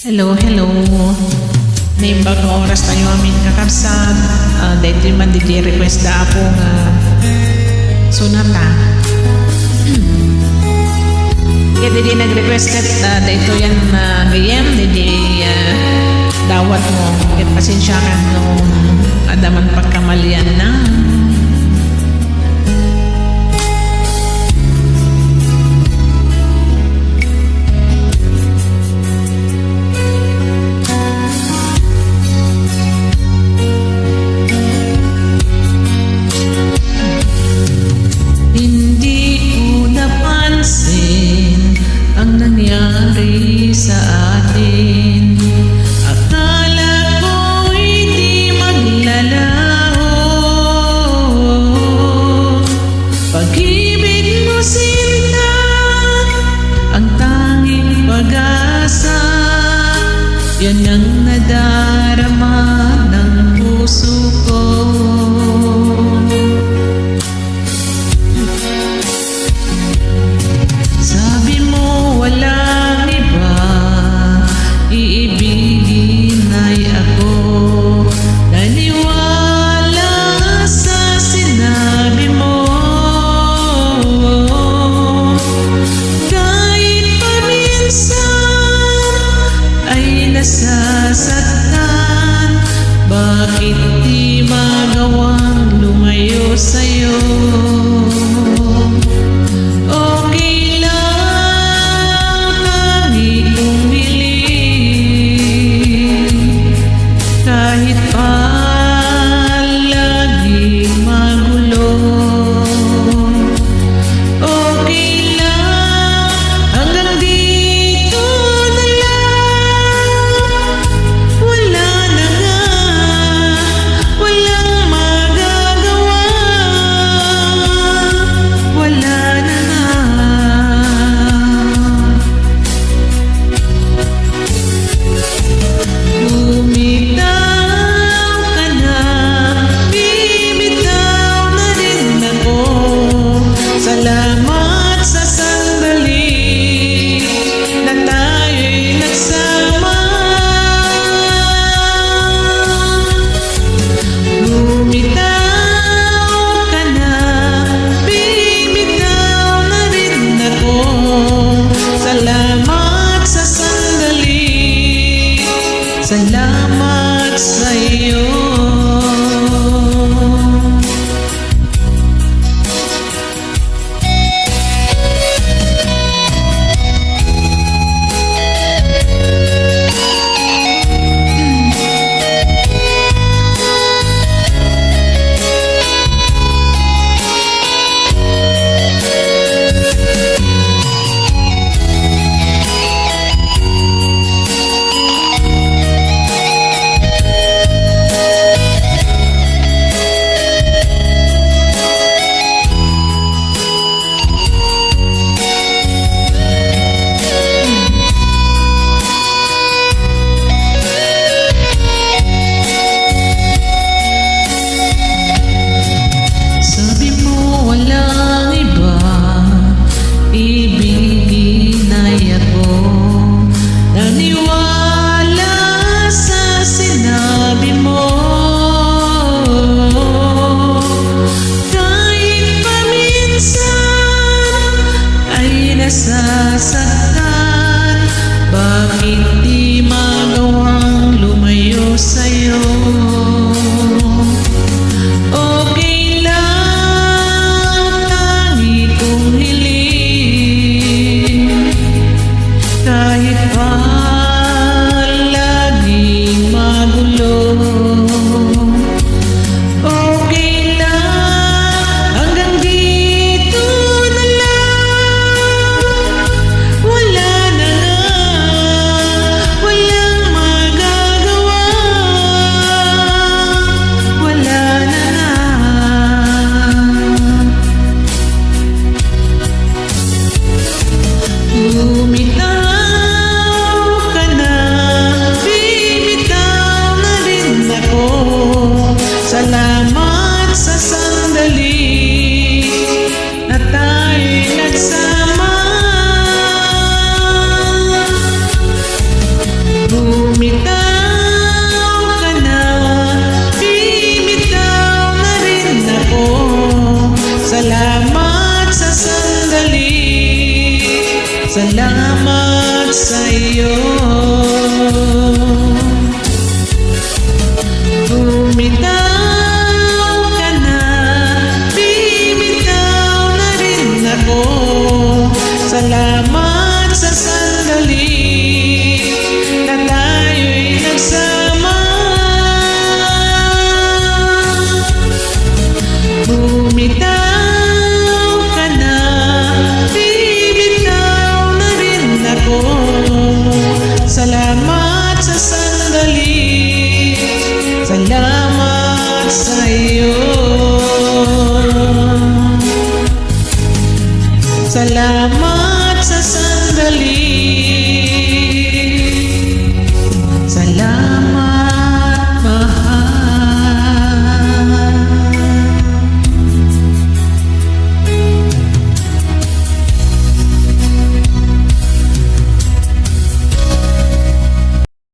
Hello, hello. May bagong oras tayo amin kakabsat. Dahil man DJ request da ako nga sonata. Kaya DJ nag-request kat dahil yan game, DJ dawat mo. Kaya pasensya ka nung adaman pagkamalian na. Ang nangyari sa atin, akala ko'y di maglalaho. Pag-ibig mo sinta, ang tanging pag-asa, yan ang nadarama ng puso ko. Walang iba, iibigin ay ako. Naniwala sa sinabi mo, kahit paminsan ay nasasaktan. Bakit di magawang lumayo sa'yo? Kahit pa laging magulo, okay lang, hanggang dito na lang. Wala na nga, walang magagawa, wala na nga. Salamat sa sandali na tayo'y nagsama. Lumitaw ka na, bibitaw na rin ako. Salamat sa sandali, salamat sa iyo. Walang iba, ibigin ay ako. Naniwala sa sinabi mo, kahit paminsan ay nasasaktan. Bakit di magawang lumayo sa'yo? Kahit pa laging magulo, okay lang, hanggang dito na lang. Wala na nga, walang magagawa, wala na nga. Lumitaw salamat sa sandali na tayo'y nagsama. Salamat sa iyo. Bumitaw ka na, bibitaw na rin ako. Salamat sa sandali na tayo'y nagsama. Bumitaw ka na, bibitaw na rin ako. Salamat sa sandali, salamat sa iyo. Salamat